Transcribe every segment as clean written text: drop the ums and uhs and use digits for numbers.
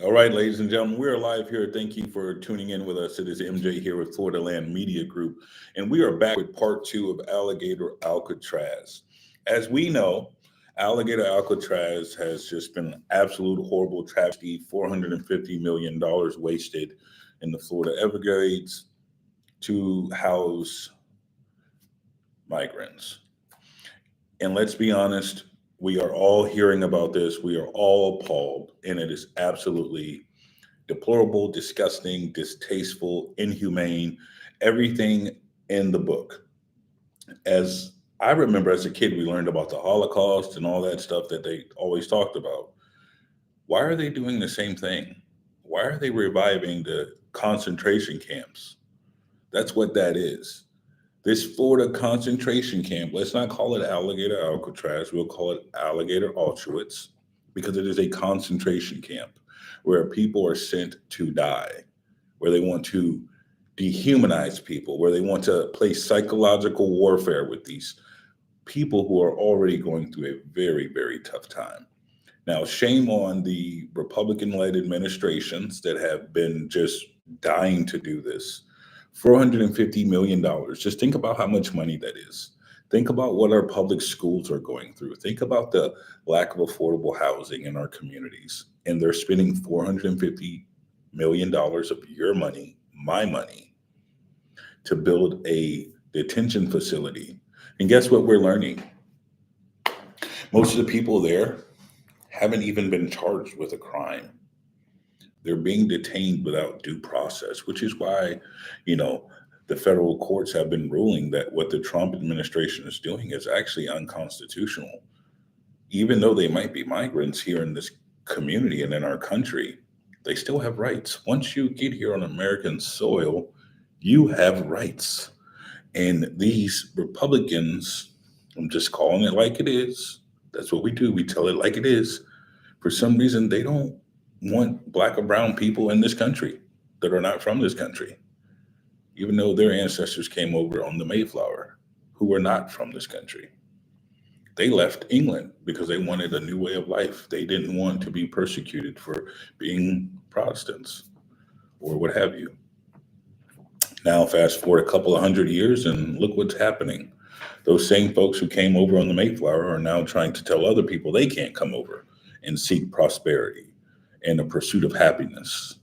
All right, ladies and gentlemen, we're live here. Thank you for tuning in with us. It is MJ here with Florida Land Media Group, and we are back with part two of Alligator Alcatraz. As we know, Alligator Alcatraz has just been an absolute horrible travesty. $450 million wasted in the Florida Everglades to house migrants. And let's be honest, we are all hearing about this. We are all appalled, and it is absolutely deplorable, disgusting, distasteful, inhumane, everything in the book. As I remember as a kid, we learned about the Holocaust and all that stuff that they always talked about. Why are they doing the same thing? Why are they reviving the concentration camps? That's what that is. This Florida concentration camp, let's not call it Alligator Alcatraz, we'll call it Alligator Auschwitz because it is a concentration camp where people are sent to die, where they want to dehumanize people, where they want to play psychological warfare with these people who are already going through a very, very tough time. Now, shame on the Republican led administrations that have been just dying to do this. $450 million. Just think about how much money that is. Think about what our public schools are going through. Think about the lack of affordable housing in our communities. And they're spending $450 million of your money, my money, to build a detention facility. And guess what we're learning? Most of the people there haven't even been charged with a crime. They're being detained without due process, which is why, you know, the federal courts have been ruling that what the Trump administration is doing is actually unconstitutional. Even though they might be migrants here in this community and in our country, they still have rights. Once you get here on American soil, you have rights. And these Republicans, I'm just calling it like it is. That's what we do. We tell it like it is. For some reason, they don't want black or brown people in this country that are not from this country, even though their ancestors came over on the Mayflower, who were not from this country. They left England because they wanted a new way of life. They didn't want to be persecuted for being Protestants or what have you. Now, fast forward a couple of hundred years, and look what's happening. Those same folks who came over on the Mayflower are now trying to tell other people they can't come over and seek prosperity and the pursuit of happiness.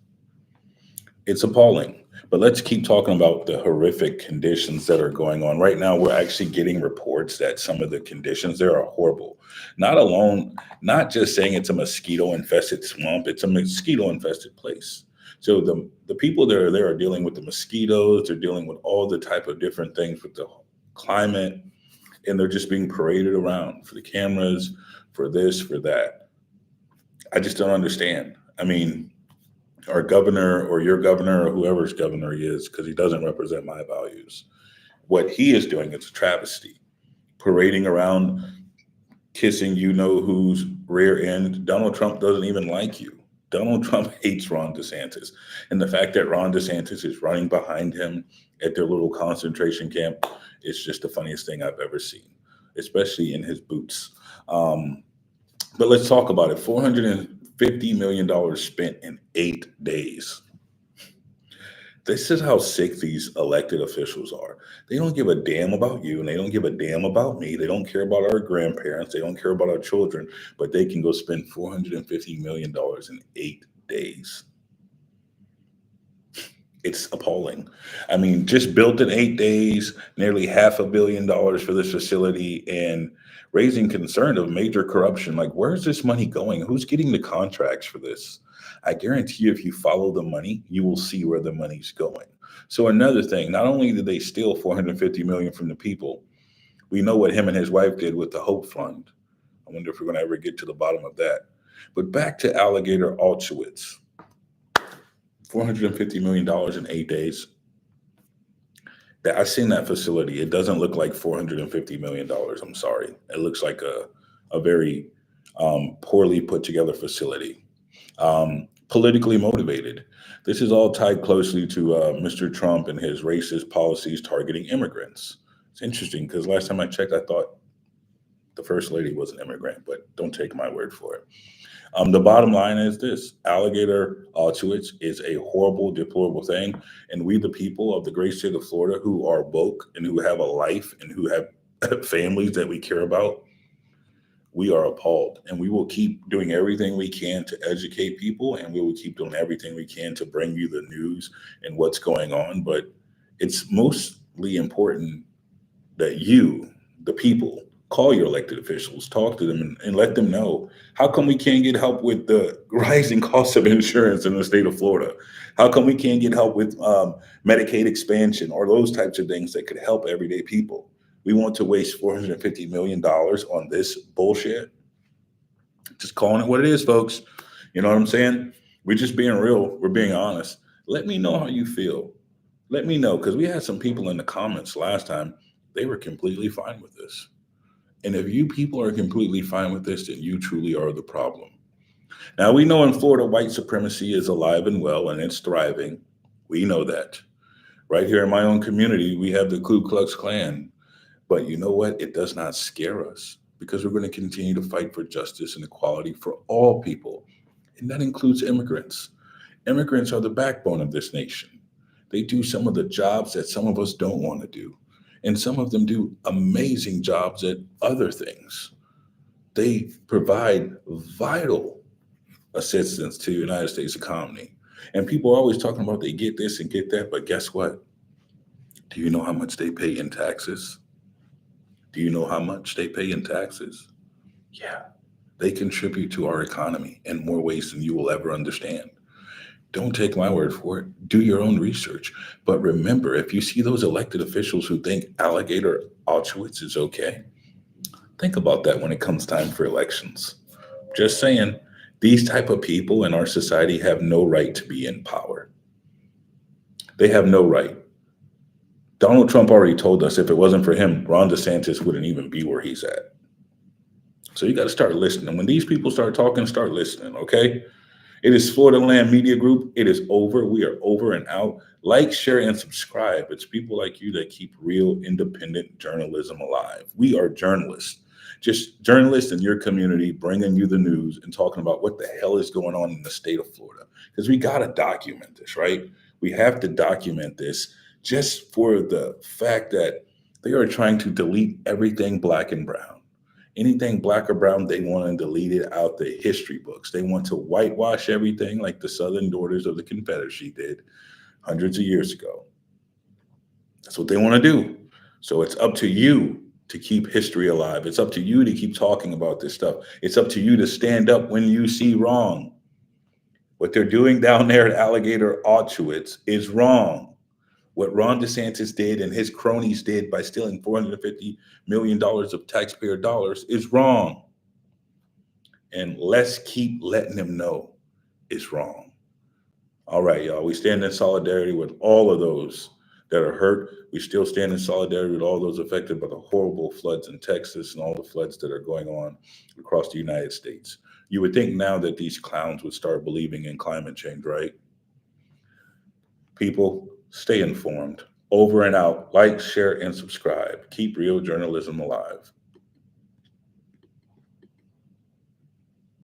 It's appalling. But let's keep talking about the horrific conditions that are going on. Right now, we're actually getting reports that some of the conditions there are horrible. Not alone, not just saying it's a mosquito infested swamp, it's a mosquito infested place. So the people that are there are dealing with the mosquitoes, they're dealing with all the type of different things with the climate, and they're just being paraded around for the cameras, for this, for that. I just don't understand. I mean, our governor or your governor or whoever's governor he is, because he doesn't represent my values. What he is doing is a travesty, parading around, kissing you know whose rear end. Donald Trump doesn't even like you. Donald Trump hates Ron DeSantis. And the fact that Ron DeSantis is running behind him at their little concentration camp is just the funniest thing I've ever seen, especially in his boots. But let's talk about it. $450 million spent in 8 days. This is how sick these elected officials are. They don't give a damn about you and they don't give a damn about me. They don't care about our grandparents. They don't care about our children, but they can go spend $450 million in 8 days. It's appalling. I mean, just built in 8 days, nearly $500 million for this facility and raising concern of major corruption. Like, where's this money going? Who's getting the contracts for this? I guarantee you, if you follow the money, you will see where the money's going. So another thing, not only did they steal 450 million from the people, we know what him and his wife did with the Hope Fund. I wonder if we're going to ever get to the bottom of that. But back to Alligator Auschwitz. $450 million in 8 days. I've seen that facility. It doesn't look like $450 million. I'm sorry. It looks like a very poorly put together facility. Politically motivated. This is all tied closely to Mr. Trump and his racist policies targeting immigrants. It's interesting because last time I checked, I thought The first lady was an immigrant, but don't take my word for it. The bottom line is this: Alligator Alcatraz is a horrible, deplorable thing. And we, the people of the great state of Florida who are woke and who have a life and who have families that we care about, we are appalled. And we will keep doing everything we can to educate people. And we will keep doing everything we can to bring you the news and what's going on. But it's mostly important that you, the people, call your elected officials, talk to them, and let them know how come we can't get help with the rising cost of insurance in the state of Florida? How come we can't get help with Medicaid expansion or those types of things that could help everyday people? We want to waste $450 million on this bullshit. Just calling it what it is, folks. You know what I'm saying? We're just being real. We're being honest. Let me know how you feel. Let me know, because we had some people in the comments last time. They were completely fine with this. And if you people are completely fine with this, then you truly are the problem. Now, we know in Florida, white supremacy is alive and well and it's thriving. We know that. Right here in my own community, we have the Ku Klux Klan. But you know what? It does not scare us, because we're going to continue to fight for justice and equality for all people. And that includes immigrants. Immigrants are the backbone of this nation. They do some of the jobs that some of us don't want to do. And some of them do amazing jobs at other things. They provide vital assistance to the United States economy. And people are always talking about they get this and get that, but guess what? Do you know how much they pay in taxes? Do you know how much they pay in taxes? Yeah, they contribute to our economy in more ways than you will ever understand. Don't take my word for it. Do your own research. But remember, if you see those elected officials who think Alligator Alcatraz is okay, think about that when it comes time for elections. Just saying, these type of people in our society have no right to be in power. They have no right. Donald Trump already told us if it wasn't for him, Ron DeSantis wouldn't even be where he's at. So you got to start listening. When these people start talking, start listening, okay? It is Florida Land Media Group. It is over. We are over and out. Like, share, and subscribe. It's people like you that keep real, independent journalism alive. We are journalists, just journalists in your community, bringing you the news and talking about what the hell is going on in the state of Florida. Because we got to document this, right? We have to document this, just for the fact that they are trying to delete everything black and brown. Anything black or brown, they want to delete it out the history books. They want to whitewash everything like the Southern Daughters of the Confederacy did hundreds of years ago. That's what they want to do. So it's up to you to keep history alive. It's up to you to keep talking about this stuff. It's up to you to stand up when you see wrong. What they're doing down there at Alligator Alcatraz is wrong. What Ron DeSantis did and his cronies did by stealing $450 million of taxpayer dollars is wrong. And let's keep letting them know it's wrong. All right, y'all. We stand in solidarity with all of those that are hurt. We still stand in solidarity with all those affected by the horrible floods in Texas and all the floods that are going on across the United States. You would think now that these clowns would start believing in climate change, right? People, stay informed. Over and out. Like, share, and subscribe. Keep real journalism alive.